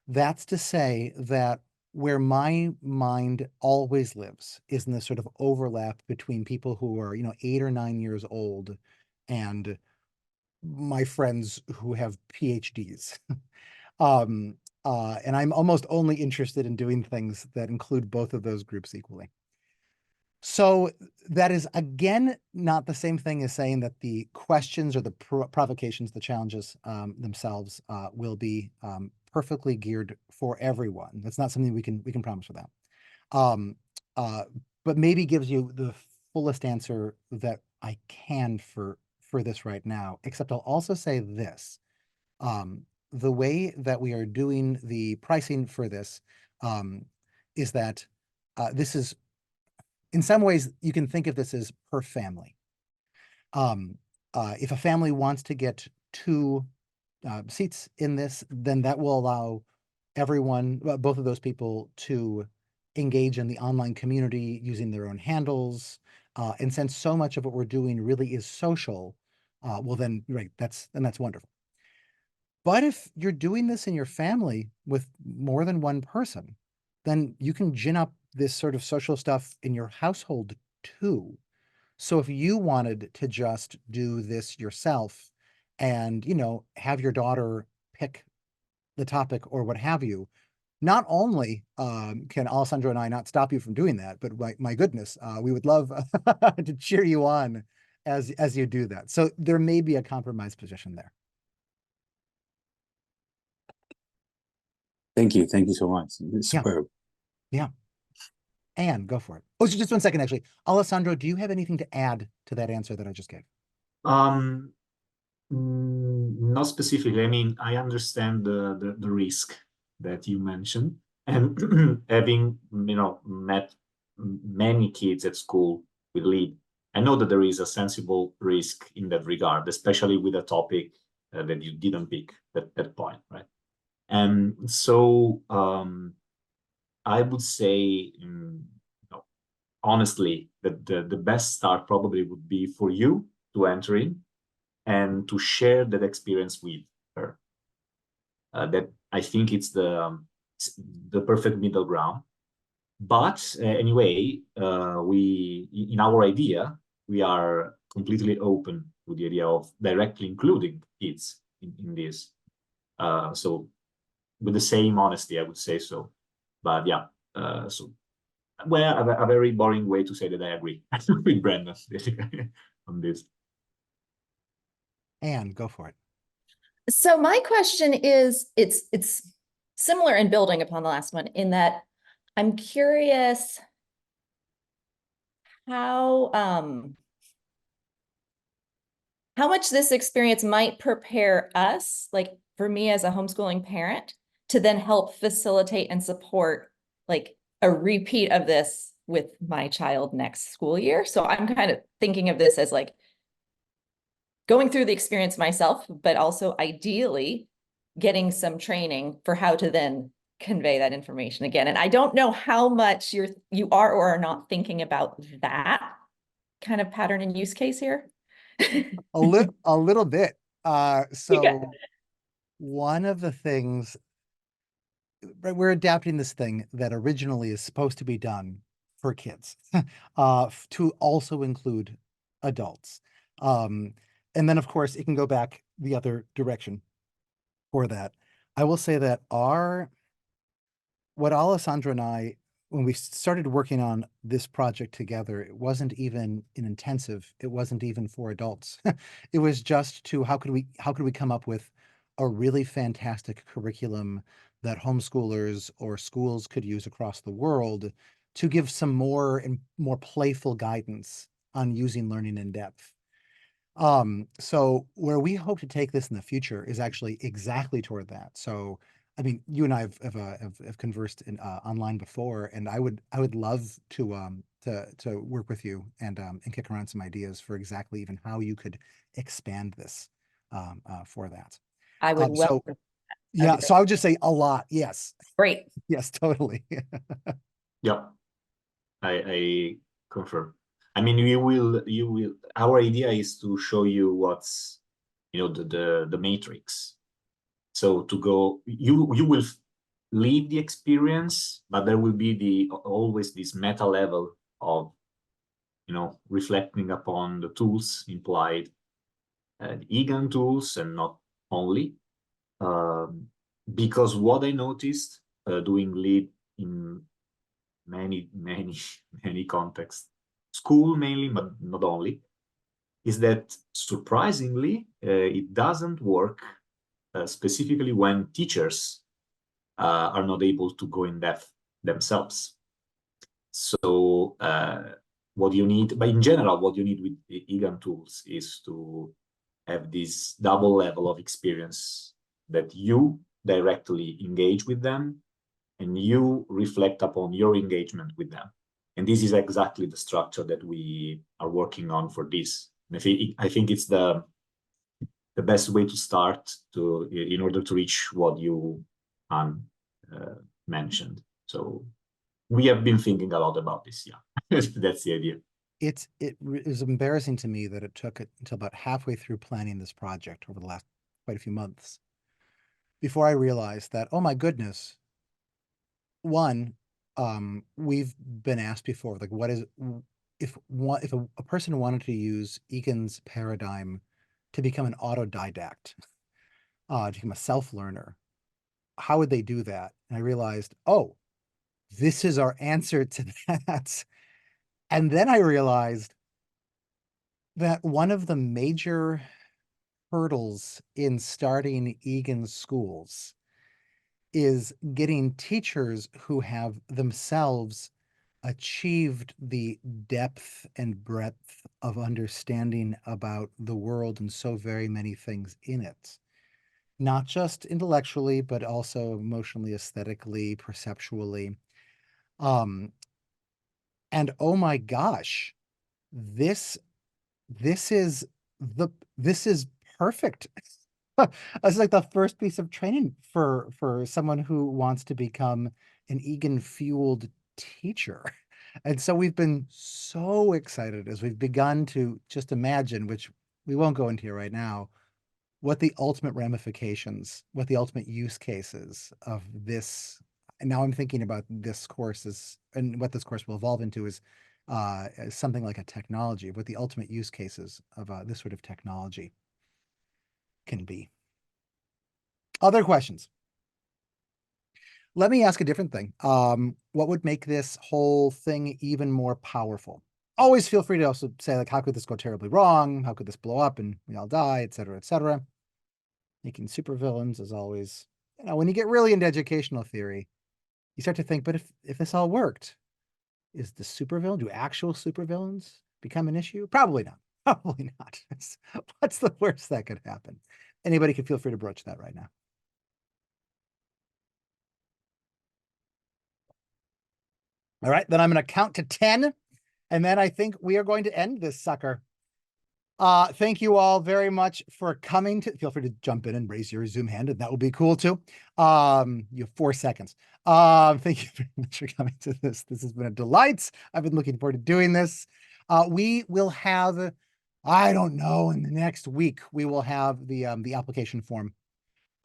That's to say that where my mind always lives is in this sort of overlap between people who are, 8 or 9 years old and my friends who have PhDs. Um, and I'm almost only interested in doing things that include both of those groups equally. So that is, again, not the same thing as saying that the questions or the provocations, the challenges themselves will be perfectly geared for everyone. That's not something we can promise for that. Um, but maybe gives you the fullest answer that I can for this right now, except I'll also say this. The way that we are doing the pricing for this is that this is, in some ways, you can think of this as per family. If a family wants to get 2 seats in this, then that will allow everyone, both of those people, to engage in the online community using their own handles. And since so much of what we're doing really is social, well then, right, that's wonderful. But if you're doing this in your family with more than one person, then you can gin up this sort of social stuff in your household too. So if you wanted to just do this yourself and, have your daughter pick the topic or what have you, not only can Alessandro and I not stop you from doing that, but my goodness, we would love to cheer you on as you do that. So there may be a compromise position there. Thank you so much. It's Yeah. superb. Yeah. And go for it. Oh, so just one second, actually. Alessandro, do you have anything to add to that answer that I just gave? Not specifically. I mean, I understand the risk that you mentioned, and having met many kids at school with lead, I know that there is a sensible risk in that regard, especially with a topic that you didn't pick at that point, right? And so I would say, honestly, that the best start probably would be for you to enter in and to share that experience with her. That I think it's the perfect middle ground. But anyway, we in our idea we are completely open to the idea of directly including kids in this. So with the same honesty, I would say so. But yeah, so well, a very boring way to say that I agree with Brandon on this. And go for it. So my question is, it's similar in building upon the last one, in that I'm curious how much this experience might prepare us, like for me as a homeschooling parent, to then help facilitate and support like a repeat of this with my child next school year. So I'm kind of thinking of this as like going through the experience myself, but also ideally getting some training for how to then convey that information again. And I don't know how much you are or are not thinking about that kind of pattern and use case here. A little bit. So Okay. one of the things, right, we're adapting this thing that originally is supposed to be done for kids to also include adults. And then of course it can go back the other direction for that. I will say that what Alessandra and I, when we started working on this project together, it wasn't even an intensive, it wasn't even for adults. It was just to how could we come up with a really fantastic curriculum that homeschoolers or schools could use across the world to give some more and more playful guidance on using learning in depth. So where we hope to take this in the future is actually exactly toward that. So I mean, you and I have conversed in online before, and I would love to work with you and kick around some ideas for exactly even how you could expand this for that. I would So welcome. That'd yeah, be so I would just say a lot. Yes, great. yes, totally. Yeah, I confirm. I mean, you will. Our idea is to show you what's, the matrix. So to go, you will leave the experience, but there will be always this meta level of, reflecting upon the tools implied, the EGAN tools, and not only. Because what I noticed doing lead in many many contexts, school mainly, but not only, is that surprisingly it doesn't work specifically when teachers are not able to go in depth themselves. So what you need, but in general, what you need with the EGAN tools is to have this double level of experience, that you directly engage with them and you reflect upon your engagement with them. And this is exactly the structure that we are working on for this. And I think it's the best way to start in order to reach what you mentioned. So we have been thinking a lot about this. Yeah, that's the idea. It is embarrassing to me that it took until about halfway through planning this project over the last quite a few months before I realized that, oh my goodness, one, we've been asked before, like, what is if a person wanted to use Egan's paradigm to become an autodidact, to become a self-learner, how would they do that? And I realized, oh, this is our answer to that. And then I realized that one of the major hurdles in starting Egan schools is getting teachers who have themselves achieved the depth and breadth of understanding about the world and so very many things in it. Not just intellectually, but also emotionally, aesthetically, perceptually. And oh my gosh, this is perfect. It's like the first piece of training for someone who wants to become an Egan fueled teacher. And so we've been so excited as we've begun to just imagine, which we won't go into here right now, what the ultimate ramifications, what the ultimate use cases of this. And now I'm thinking about this course and what this course will evolve into is something like a technology, what the ultimate use cases of this sort of technology can be. Other questions? Let me ask a different thing. What would make this whole thing even more powerful? Always feel free to also say, like, how could this go terribly wrong? How could this blow up and we all die, et cetera, et cetera. Making supervillains is always, when you get really into educational theory, you start to think, but if this all worked, is the supervillain, do actual supervillains become an issue? Probably not. Probably not. What's the worst that could happen? Anybody can feel free to broach that right now. All right, then I'm going to count to 10, and then I think we are going to end this sucker. Thank you all very much for coming feel free to jump in and raise your Zoom hand, and that will be cool too. You have 4 seconds. Thank you very much for coming to this. This has been a delight. I've been looking forward to doing this. We will have, I don't know, in the next week, we will have the application form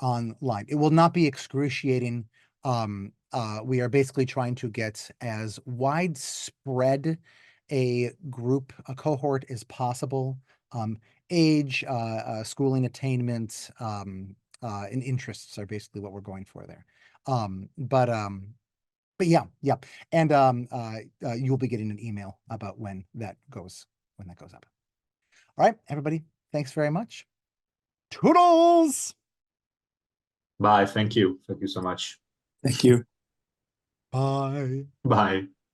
online. It will not be excruciating. We are basically trying to get as widespread a cohort as possible. age, schooling attainment, and interests are basically what we're going for there. But yeah, and you'll be getting an email about when that goes up. All right, everybody, thanks very much. Toodles. Bye. Thank you. Thank you so much. Thank you. Bye. Bye.